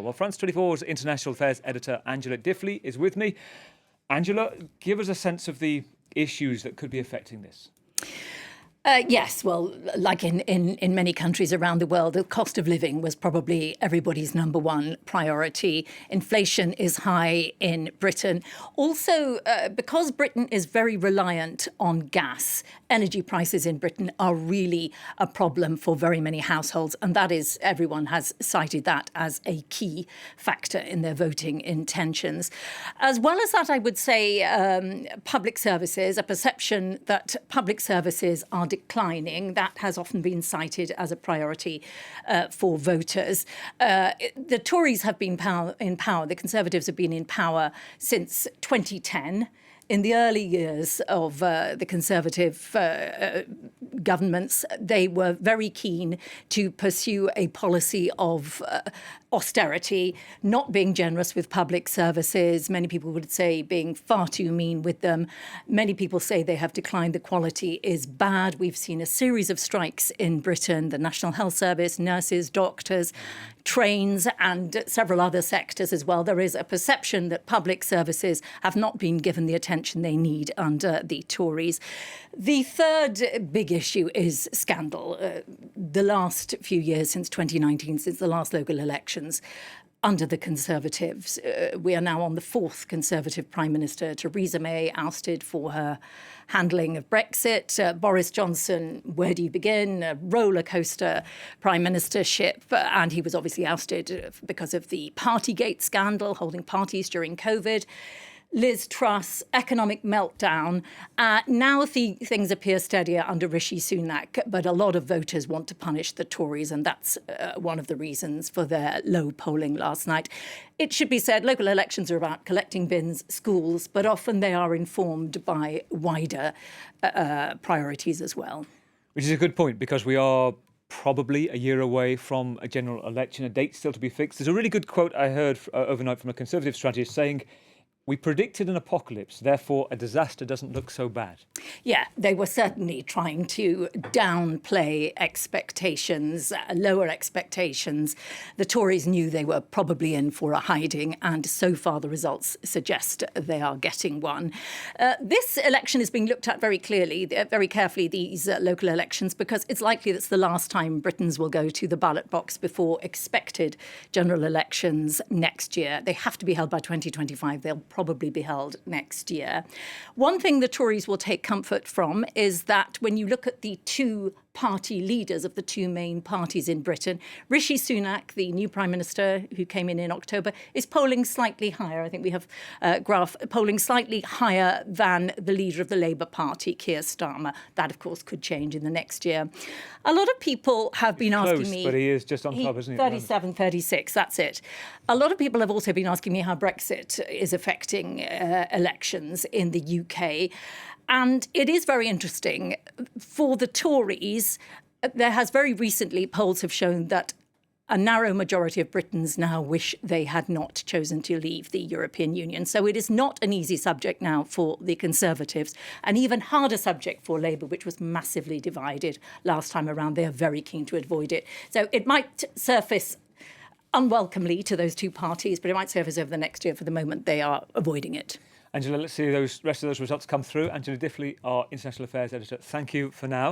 well? Well, France 24's international affairs editor Angela Diffley is with me. Angela, give us a sense of the issues that could be affecting this. Yes, well, like in many countries around the world, the cost of living was probably everybody's number one priority. Inflation is high in Britain. Also, because Britain is very reliant on gas, energy prices in Britain are really a problem for very many households. And that is, everyone has cited that as a key factor in their voting intentions. As well as that, I would say public services, a perception that public services are declining. That has often been cited as a priority for voters. The Tories have been in power, the Conservatives have been in power since 2010. In the early years of the Conservative governments, they were very keen to pursue a policy of austerity, not being generous with public services. Many people would say being far too mean with them. Many people say they have declined. The quality is bad. We've seen a series of strikes in Britain, the National Health Service, nurses, doctors, trains, and several other sectors as well. There is a perception that public services have not been given the attention they need under the Tories. The third big issue is scandal. The last few years, since 2019, since the last local elections, under the Conservatives, we are now on the fourth Conservative Prime Minister. Theresa May ousted for her handling of Brexit. Boris Johnson, where do you begin? A roller coaster prime ministership. And he was obviously ousted because of the Partygate scandal, holding parties during COVID. Liz Truss, economic meltdown. Now things appear steadier under Rishi Sunak, but a lot of voters want to punish the Tories, and that's one of the reasons for their low polling last night. It should be said, local elections are about collecting bins, schools, but often they are informed by wider priorities as well. Which is a good point, because we are probably a year away from a general election, a date still to be fixed. There's a really good quote I heard overnight from a Conservative strategist saying, "We predicted an apocalypse, therefore a disaster doesn't look so bad." Yeah, they were certainly trying to downplay expectations, lower expectations. The Tories knew they were probably in for a hiding, and so far the results suggest they are getting one. This election is being looked at very clearly, very carefully, these local elections, because it's likely that's the last time Britons will go to the ballot box before expected general elections next year. They have to be held by 2025. They'll probably be held next year. One thing the Tories will take comfort from is that when you look at the two party leaders of the two main parties in Britain, Rishi Sunak, the new Prime Minister who came in October, is polling slightly higher. I think we have a graph polling slightly higher than the leader of the Labour Party, Keir Starmer. That, of course, could change in the next year. A lot of people have been asking me... But he is just on top, isn't he? 37, 36, that's it. A lot of people have also been asking me how Brexit is affecting elections in the UK. And it is very interesting. For the Tories, there has very recently, polls have shown that a narrow majority of Britons now wish they had not chosen to leave the European Union. So it is not an easy subject now for the Conservatives, an even harder subject for Labour, which was massively divided last time around. They are very keen to avoid it. So it might surface unwelcomely to those two parties, but it might surface over the next year. For the moment, they are avoiding it. Angela, let's see those rest of those results come through. Angela Diffley, our international affairs editor, thank you for now.